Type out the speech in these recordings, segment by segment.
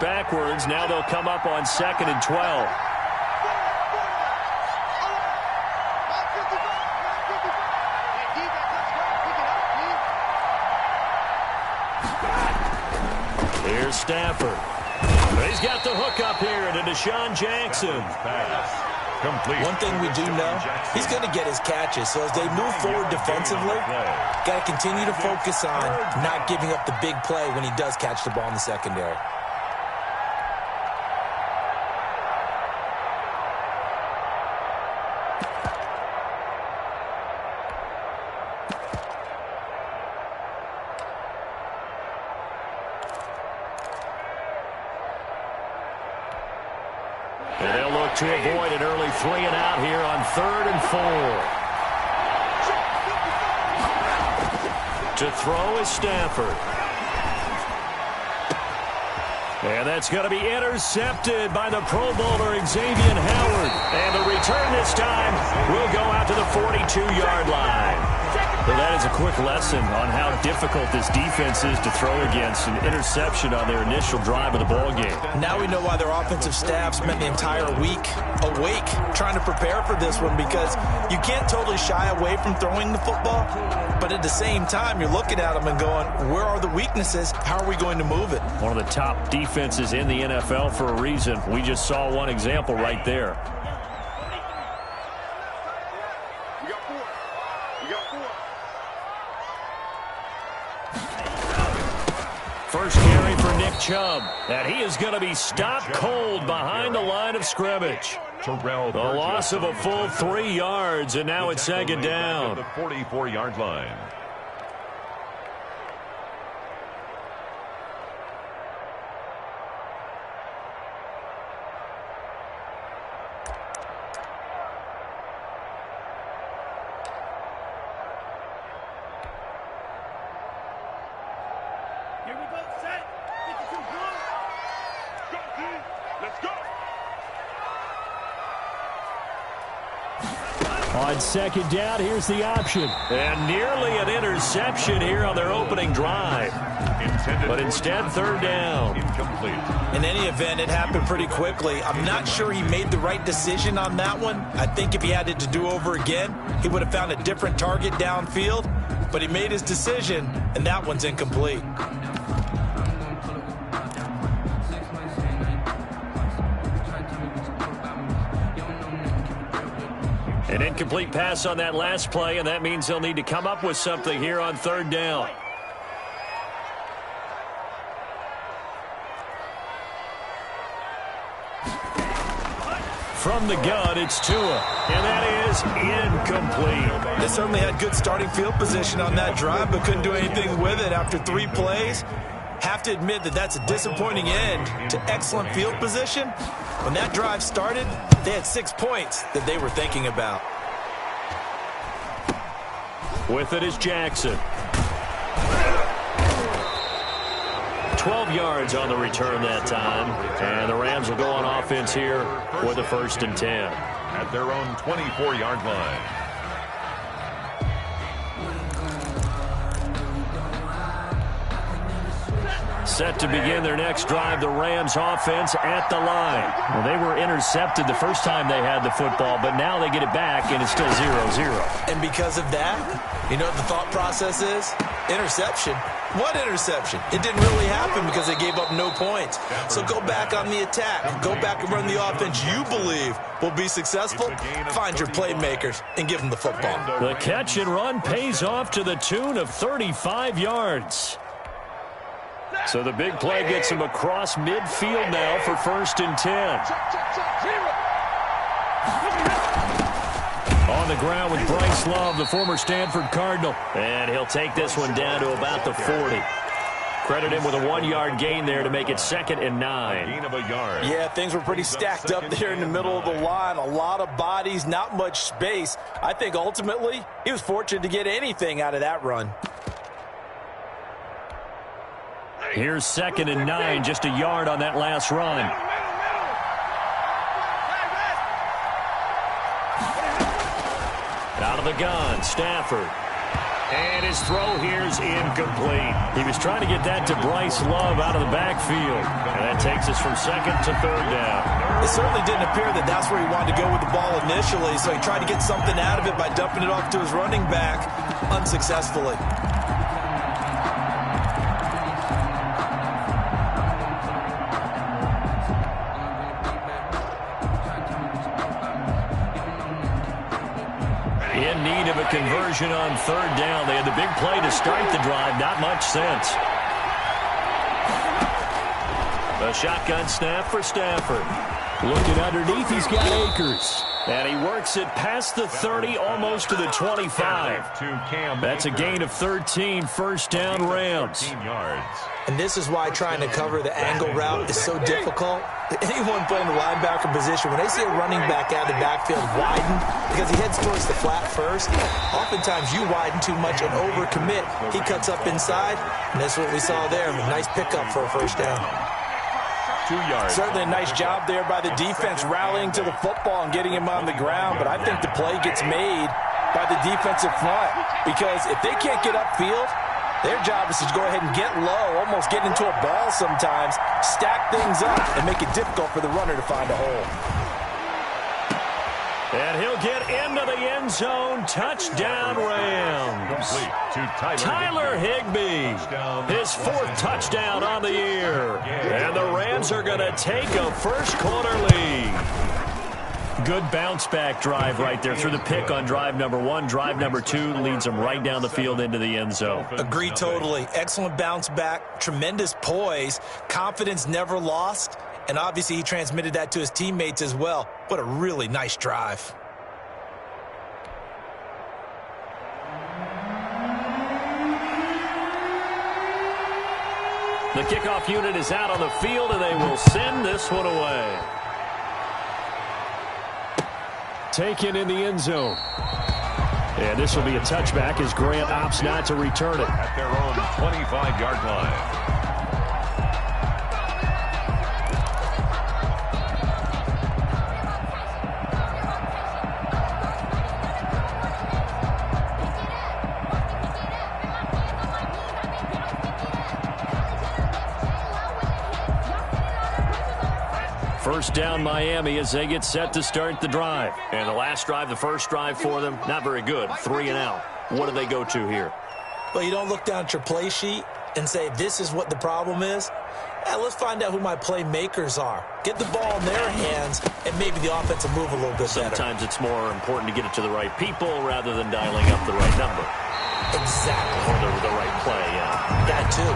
backwards. Now they'll come up on 2nd and 12. Here's Stafford. He's got the hook up here to Deshaun Jackson. One thing we do know, he's going to get his catches. So as they move forward defensively, got to continue to focus on not giving up the big play when he does catch the ball in the secondary. And they'll look to avoid an early 3-and-out here on 3rd and 4. To throw is Stafford. And that's going to be intercepted by the Pro Bowler Xavier Howard. And the return this time will go out to the 42-yard line. Well, that is a quick lesson on how difficult this defense is to throw against. An interception on their initial drive of the ball game. Now we know why their offensive staff spent the entire week awake trying to prepare for this one, because you can't totally shy away from throwing the football, but at the same time you're looking at them and going, where are the weaknesses? How are we going to move it? One of the top defenses in the NFL for a reason. We just saw one example right there. First carry for Nick Chubb, and he is going to be stopped cold behind the line of scrimmage. The loss of a full 3 yards, and now it's 2nd down. The 44-yard line. On 2nd down, here's the option. And nearly an interception here on their opening drive. But instead, 3rd down. Incomplete. In any event, it happened pretty quickly. I'm not sure he made the right decision on that one. I think if he had it to do over again, he would have found a different target downfield. But he made his decision, and that one's incomplete. An incomplete pass on that last play, and that means they'll need to come up with something here on 3rd down. From the gun, it's Tua, and that is incomplete. They certainly had good starting field position on that drive, but couldn't do anything with it after 3 plays. Have to admit that that's a disappointing end to excellent field position. When that drive started, they had 6 points that they were thinking about. With it is Jackson. 12 yards on the return that time. And the Rams will go on offense here for the 1st and 10. At their own 24-yard line. Set to begin their next drive, the Rams offense at the line. Well, they were intercepted the first time they had the football, but now they get it back, and it's still 0-0. And because of that, you know what the thought process is? Interception. What interception? It didn't really happen because they gave up no points. So go back on the attack. Go back and run the offense you believe will be successful. Find your playmakers and give them the football. The catch and run pays off to the tune of 35 yards. So the big play gets him across midfield now for 1st and 10. On the ground with Bryce Love, the former Stanford Cardinal. And he'll take this one down to about the 40. Credit him with a 1-yard gain there to make it 2nd and 9. Gain of a yard. Yeah, things were pretty stacked up there in the middle of the line. A lot of bodies, not much space. I think ultimately he was fortunate to get anything out of that run. Here's 2nd and 9, just a yard on that last run. Out of the gun, Stafford. And his throw here's incomplete. He was trying to get that to Bryce Love out of the backfield. And that takes us from second to third down. It certainly didn't appear that that's where he wanted to go with the ball initially, so he tried to get something out of it by dumping it off to his running back unsuccessfully. In need of a conversion on third down. They had the big play to start the drive. Not much sense. A shotgun snap for Stafford. Looking underneath, he's got Akers. And he works it past the 30, almost to the 25. That's a gain of 13, first down Rams. And this is why trying to cover the angle route is so difficult. Anyone playing the linebacker position, when they see a running back out of the backfield widen, because he heads towards the flat first, oftentimes you widen too much and overcommit. He cuts up inside, and that's what we saw there. A nice pickup for a first down. 2 yards. Certainly a nice job there by the defense rallying to the football and getting him on the ground, but I think the play gets made by the defensive front, because if they can't get upfield, their job is to go ahead and get low, almost get into a ball sometimes, stack things up, and make it difficult for the runner to find a hole. And he'll get into the end zone. Touchdown, Rams. Tyler Higbee, his fourth touchdown on the year. And the Rams are going to take a first-quarter lead. Good bounce-back drive right there through the pick on drive number 1. Drive number 2 leads them right down the field into the end zone. Agree totally. Excellent bounce back, tremendous poise, confidence never lost, and obviously he transmitted that to his teammates as well. What a really nice drive. The kickoff unit is out on the field, and they will send this one away. Taken in the end zone. And this will be a touchback as Grant opts not to return it. At their own 25-yard line. First down Miami as they get set to start the drive. And the last drive, the first drive for them, not very good. 3 and out. What do they go to here? Well, you don't look down at your play sheet and say, this is what the problem is. Let's find out who my playmakers are. Get the ball in their hands, and maybe the offense will move a little bit better. Sometimes it's more important to get it to the right people rather than dialing up the right number. Exactly. Or the right play, yeah. That too.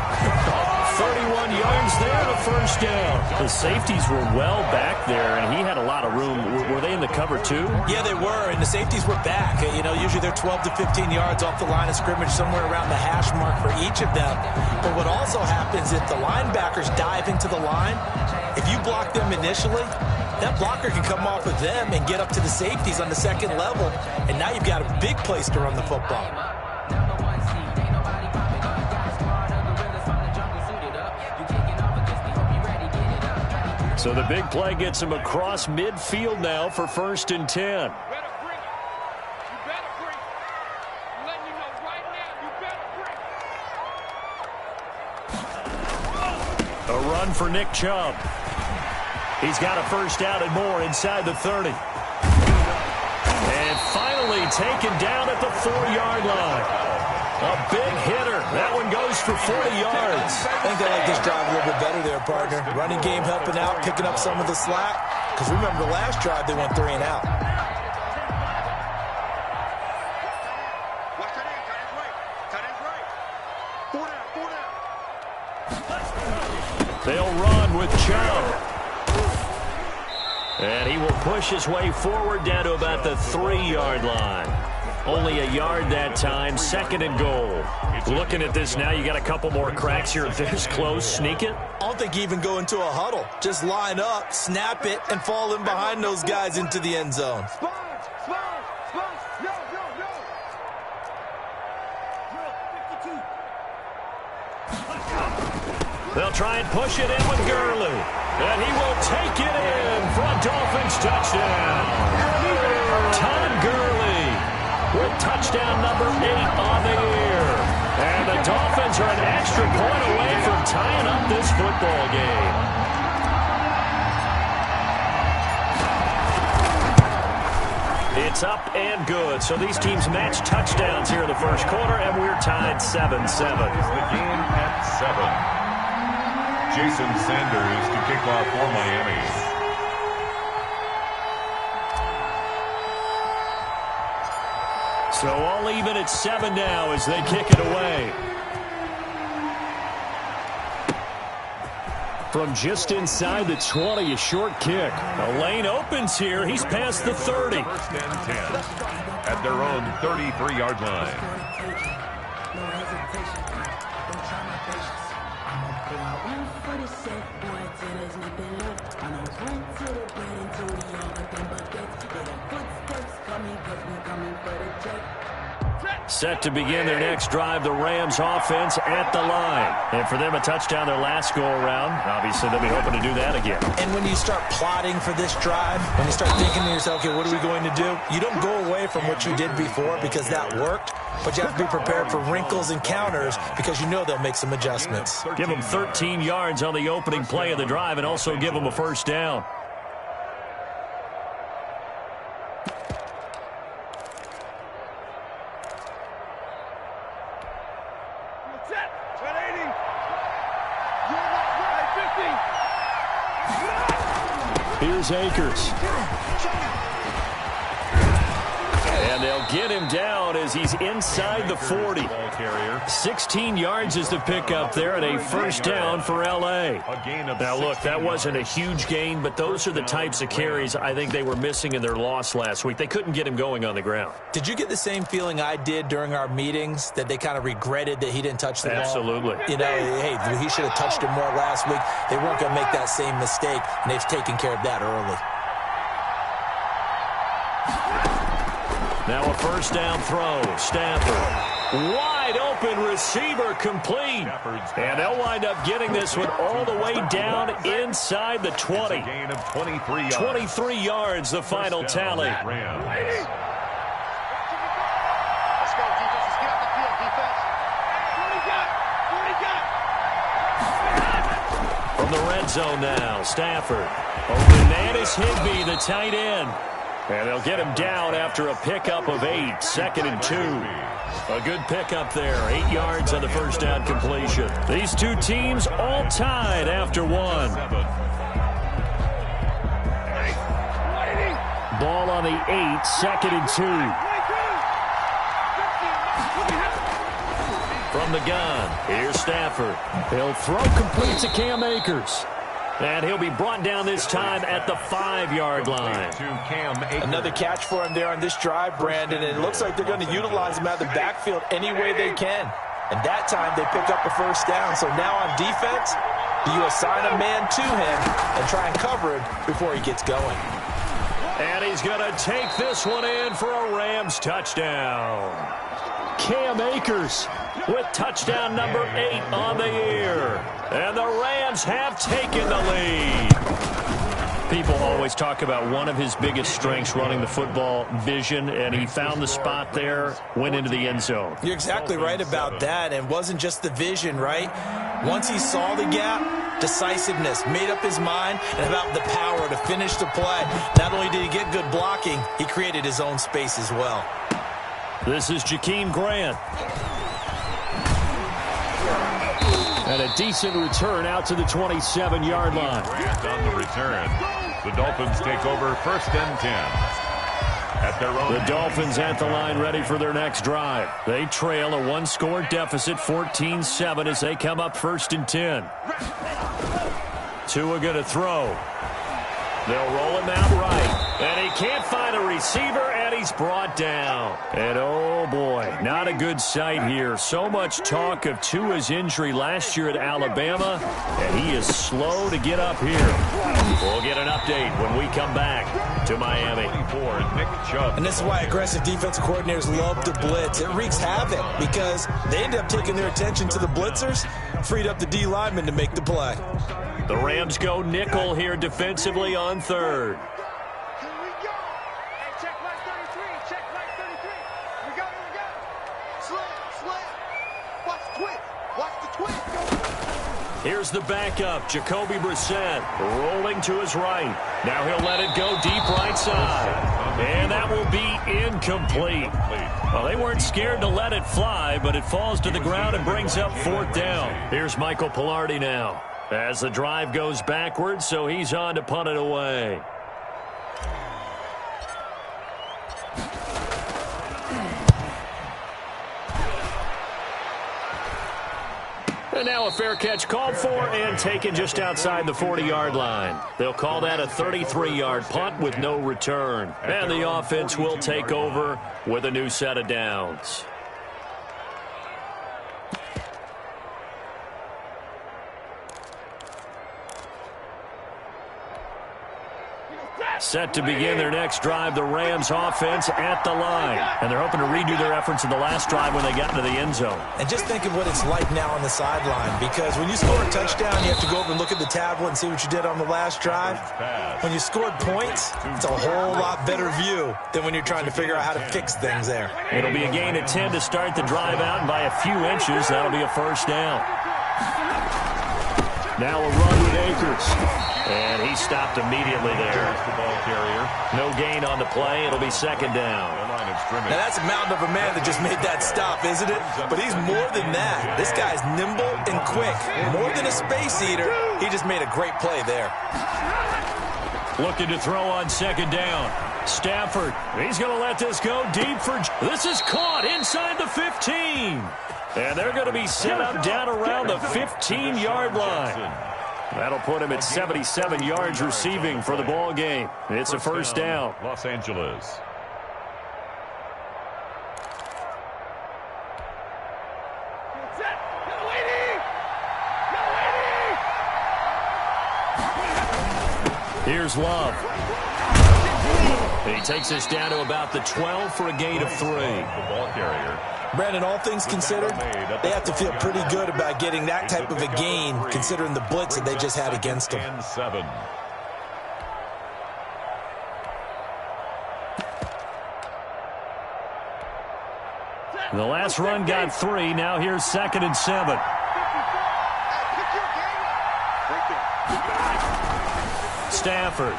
31 yards there, the first down. The safeties were well back there, and he had a lot of room. Were they in the cover too? Yeah, they were, and the safeties were back. You know, usually they're 12 to 15 yards off the line of scrimmage, somewhere around the hash mark for each of them. But what also happens if the linebackers dive into the line, if you block them initially, that blocker can come off of them and get up to the safeties on the second level, and now you've got a big place to run the football. So the big play gets him across midfield now for 1st and 10. A run for Nick Chubb. He's got a first down and more inside the 30. And finally taken down at the 4-yard line. A big hitter. That one goes for 40 yards. I think they like this drive a little bit better there, partner. Running game helping out, picking up some of the slack. Because remember, the last drive, they went 3 and out. They'll run with Chubb. And he will push his way forward down to about the 3-yard line. Only a yard that time, 2nd and goal. Looking at this now, you got a couple more cracks here. If this close, sneak it. I don't think you even go into a huddle. Just line up, snap it, and fall in behind those guys into the end zone. They'll try and push it in with Gurley. And he will take it in for a Dolphins touchdown. Todd Gurley with touchdown number 8 on the year. Dolphins are an extra point away from tying up this football game. It's up and good. So these teams match touchdowns here in the first quarter, and we're tied 7-7. The game at 7. Jason Sanders to kick off for Miami. So all even at 7 now as they kick it away. From just inside the 20, a short kick. A lane opens here. He's past the 30. First and 10 at their own 33-yard line. Set to begin their next drive, the Rams offense at the line. And for them, a touchdown their last go-around. Obviously, they'll be hoping to do that again. And when you start plotting for this drive, when you start thinking to yourself, okay, what are we going to do? You don't go away from what you did before because that worked, but you have to be prepared for wrinkles and counters because you know they'll make some adjustments. Give them 13 yards on the opening play of the drive and also give them a first down. Here's Akers. And they'll get him down as he's inside the 40. 16 yards is the pickup there and a first down for L.A. Now, look, that wasn't a huge gain, but those are the types of carries I think they were missing in their loss last week. They couldn't get him going on the ground. Did you get the same feeling I did during our meetings, that they kind of regretted that he didn't touch the ball? Absolutely. You know, hey, he should have touched it more last week. They weren't going to make that same mistake, and they've taken care of that early. Now a first down throw. Stafford. Wide open receiver complete. And they'll wind up getting this one all the way down inside the 20. Gain of 23 yards. 23 yards, the final tally. Let's go, defense. Let's get off the field, defense. What do we got? From the red zone now, Stafford. Open man is Higbee, the tight end. And they'll get him down after a pickup of 8, 2nd and 2. A good pickup there, 8 yards on the first down completion. These two teams all tied after 1. Ball on the 8, 2nd and 2. From the gun, here's Stafford. He'll throw complete to Cam Akers. And he'll be brought down this time at the 5-yard line. Another catch for him there on this drive, Brandon. And it looks like they're going to utilize him out of the backfield any way they can. And that time they pick up a first down. So now on defense, you assign a man to him and try and cover him before he gets going. And he's going to take this one in for a Rams touchdown. Cam Akers with touchdown number 8 on the year. And the Rams have taken the lead. People always talk about one of his biggest strengths, running the football, vision, and he found the spot there, went into the end zone. You're exactly right about that, and it wasn't just the vision, right? Once he saw the gap, decisiveness, made up his mind, and about the power to finish the play. Not only did he get good blocking, he created his own space as well. This is Jakeem Grant. And a decent return out to the 27-yard line. Grant on the return. The Dolphins take over 1st and 10. At their own. The Dolphins at the line ready for their next drive. They trail a 1-score deficit, 14-7, as they come up 1st and 10. Tua going to throw. They'll roll him out right. And he can't find a receiver, and he's brought down. And oh boy, not a good sight here. So much talk of Tua's injury last year at Alabama, and he is slow to get up here. We'll get an update when we come back to Miami. And this is why aggressive defensive coordinators love to blitz. It wreaks havoc because they end up taking their attention to the blitzers, freed up the D lineman to make the play. The Rams go nickel here defensively on 3rd. Here we go. Hey, check right 33. Check right 33. Here we go. Here we go. Slant. Watch the twist. Watch the twist. Here's the backup, Jacoby Brissett, rolling to his right. Now he'll let it go deep right side. And that will be incomplete. Well, they weren't scared to let it fly, but it falls to the ground and brings up 4th down. Here's Michael Pilardi now, as the drive goes backwards, so he's on to punt it away. And now a fair catch called for and taken just outside the 40-yard line. They'll call that a 33-yard punt with no return. And the offense will take over with a new set of downs. Set to begin their next drive, the Rams offense at the line. And they're hoping to redo their efforts in the last drive when they got into the end zone. And just think of what it's like now on the sideline, because when you score a touchdown, you have to go over and look at the tablet and see what you did on the last drive. When you scored points, it's a whole lot better view than when you're trying to figure out how to fix things there. It'll be a gain of 10 to start the drive out, and by a few inches, that'll be a 1st down. Now a run with Akers. And he stopped immediately there. No gain on the play. It'll be 2nd down. Now that's a mountain of a man that just made that stop, isn't it? But he's more than that. This guy's nimble and quick. More than a space eater. He just made a great play there. Looking to throw on 2nd down. Stafford. He's going to let this go deep for... This is caught inside the 15. And they're going to be set up down around the 15-yard line. That'll put him at 77 yards receiving for the ball game. It's a 1st down. Los Angeles. Here's Love. He takes us down to about the 12 for a gain of 3. The ball carrier. Brandon, all things considered, they have to feel pretty good about getting that type of a gain, considering the blitz that they just had against them. And 7. The last run got 3. Now here's 2nd and 7. Stafford.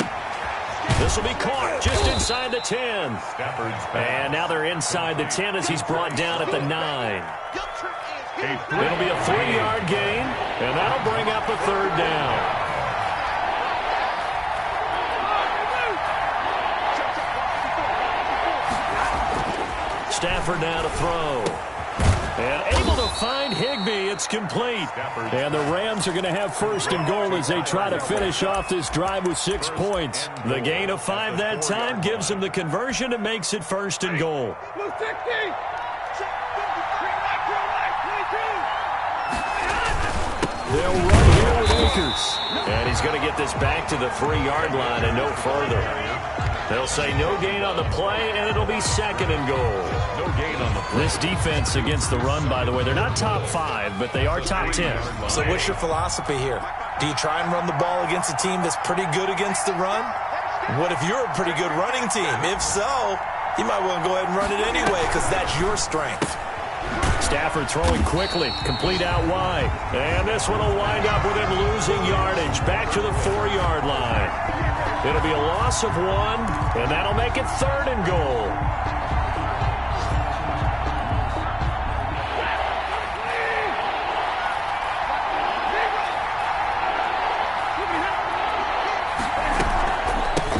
This will be caught just inside the 10. And now they're inside the 10 as he's brought down at the 9. It'll be a 3-yard gain, and that'll bring up a 3rd down. Stafford now to throw. And able to find Higbee. It's complete. And the Rams are going to have 1st and goal as they try to finish off this drive with 6 points. The gain of 5 that time gives them the conversion and makes it 1st and goal. They'll run here with Akers. And he's going to get this back to the 3-yard line and no further. They'll say no gain on the play, and it'll be 2nd and goal. No gain on the play. This defense against the run, by the way, they're not top 5, but they are top 10. So what's your philosophy here? Do you try and run the ball against a team that's pretty good against the run? What if you're a pretty good running team? If so, you might want to go ahead and run it anyway because that's your strength. Stafford throwing quickly, complete out wide. And this one will wind up with him losing yardage back to the 4-yard line. It'll be a loss of 1, and that'll make it 3rd and goal.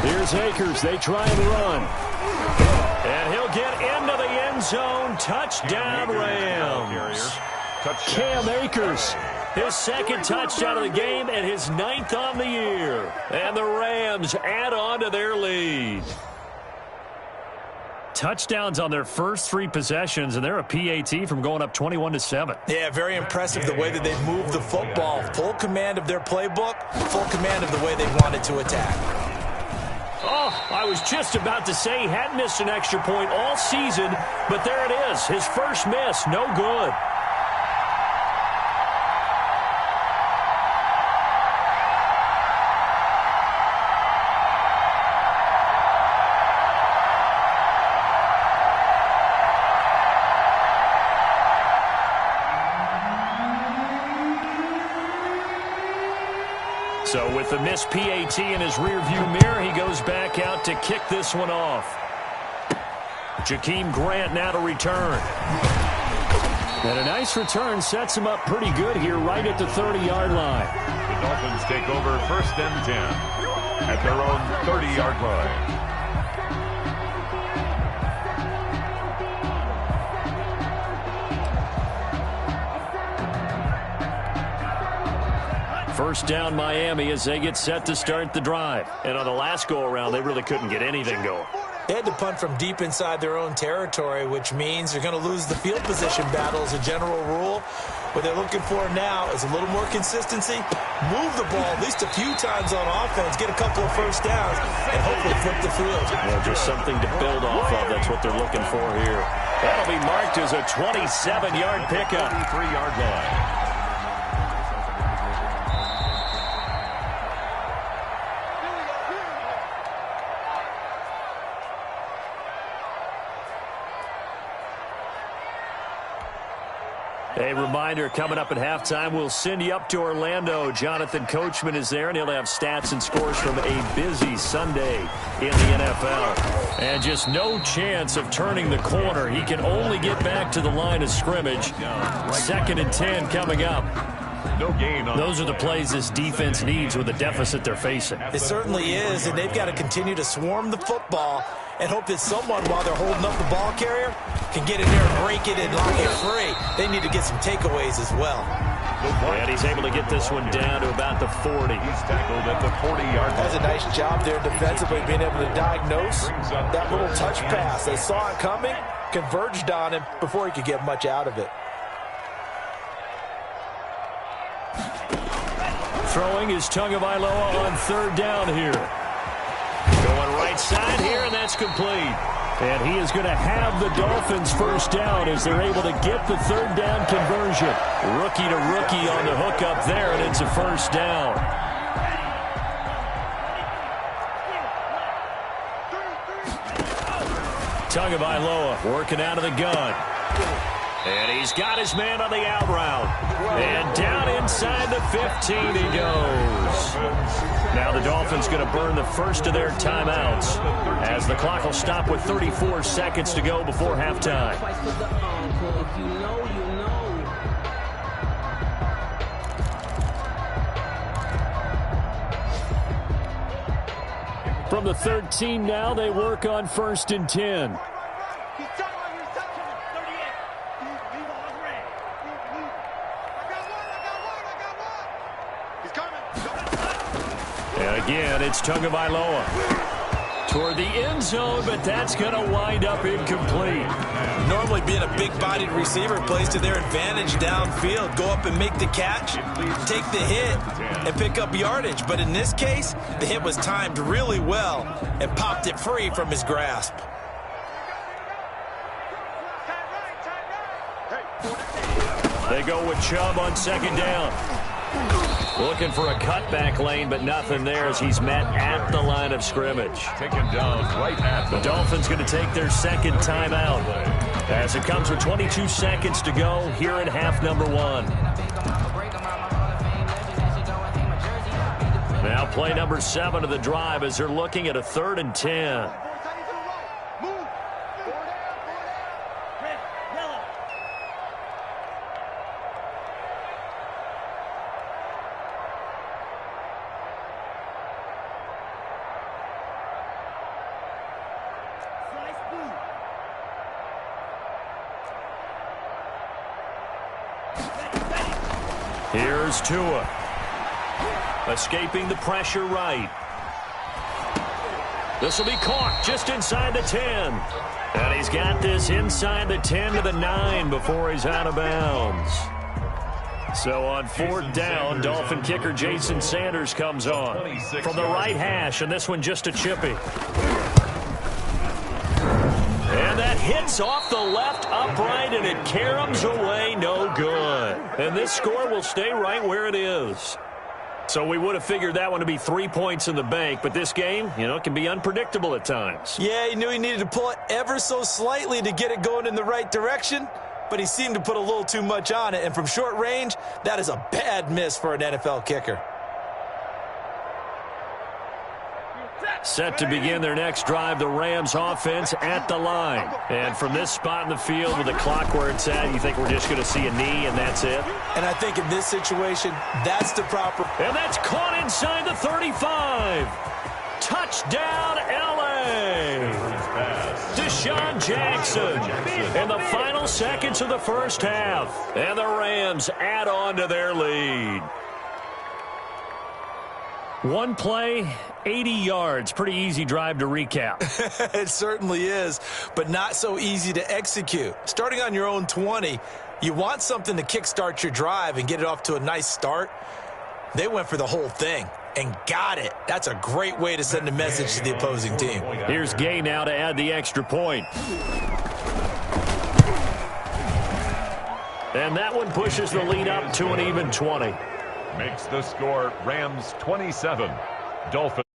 Here's Akers. They try and run. And he'll get into the end zone. Touchdown, Rams. Cam Akers, his 2nd touchdown of the game and his 9th on the year. And the Rams add on to their lead. Touchdowns on their first 3 possessions, and they're a PAT from going up 21-7. Yeah, very impressive the way that they've moved the football. Full command of their playbook, full command of the way they wanted to attack. Oh, I was just about to say he hadn't missed an extra point all season, but there it is. His first miss, no good. So with the missed PAT in his rearview mirror, he goes back out to kick this one off. Jakeem Grant now to return. And a nice return sets him up pretty good here right at the 30-yard line. The Dolphins take over 1st and 10 at their own 30-yard line. First down Miami as they get set to start the drive. And on the last go-around, they really couldn't get anything going. They had to punt from deep inside their own territory, which means they're going to lose the field position battle as a general rule. What they're looking for now is a little more consistency, move the ball at least a few times on offense, get a couple of first downs, and hopefully flip the field. Well, just something to build off of. That's what they're looking for here. That'll be marked as a 27-yard pickup. 33-yard line. A reminder, coming up at halftime, we'll send you up to Orlando. Jonathan Coachman is there, and he'll have stats and scores from a busy Sunday in the NFL. And just no chance of turning the corner. He can only get back to the line of scrimmage. 2nd and 10 coming up. No gain on Those are the plays this defense needs with the deficit they're facing. It certainly is, and they've got to continue to swarm the football and hope that someone, while they're holding up the ball carrier, can get in there and break it and lock it free. They need to get some takeaways as well. And he's able to get this one down to about the 40. He's tackled at the 40-yard line. That's a nice job there defensively, being able to diagnose that little touch pass. They saw it coming, converged on him before he could get much out of it. Throwing is Tagovailoa on 3rd down here. Going right side here, and that's complete. And he is going to have the Dolphins first down as they're able to get the 3rd down conversion. Rookie to rookie on the hook up there, and it's a first down. Tagovailoa working out of the gun. And he's got his man on the out route. And down inside the 15 he goes. Now the Dolphins going to burn the first of their timeouts as the clock will stop with 34 seconds to go before halftime. From the 13 now, they work on 1st and 10. And again, it's Tagovailoa toward the end zone, but that's going to wind up incomplete. Normally being a big-bodied receiver plays to their advantage downfield. Go up and make the catch, take the hit, and pick up yardage. But in this case, the hit was timed really well and popped it free from his grasp. They go with Chubb on 2nd down. Looking for a cutback lane, but nothing there as he's met at the line of scrimmage. Taken down right at the Dolphins going to take their 2nd timeout as it comes with 22 seconds to go here in half number 1. Now play number 7 of the drive as they're looking at a 3rd and 10. Here's Tua. Escaping the pressure right. This will be caught just inside the 10. And he's got this inside the 10 to the 9 before he's out of bounds. So on 4th down, Dolphin kicker Jason Sanders comes on from the right hash, and this one just a chippy. And that hits off the left upright, and it caroms away, no good. And this score will stay right where it is. So we would have figured that one to be 3 points in the bank, but this game, it can be unpredictable at times. Yeah, he knew he needed to pull it ever so slightly to get it going in the right direction, but he seemed to put a little too much on it, and from short range, that is a bad miss for an NFL kicker. Set to begin their next drive, the Rams offense at the line. And from this spot in the field with the clock where it's at, you think we're just going to see a knee and that's it? And I think in this situation, that's the proper. And that's caught inside the 35. Touchdown, L.A. Deshaun Jackson in the final seconds of the first half. And the Rams add on to their lead. One play, 80 yards. Pretty easy drive to recap. It certainly is, but not so easy to execute. Starting on your own 20, you want something to kickstart your drive and get it off to a nice start. They went for the whole thing and got it. That's a great way to send a message to the opposing team. Here's Gay now to add the extra point. And that one pushes the lead up to an even 20. Makes the score Rams 27, Dolphins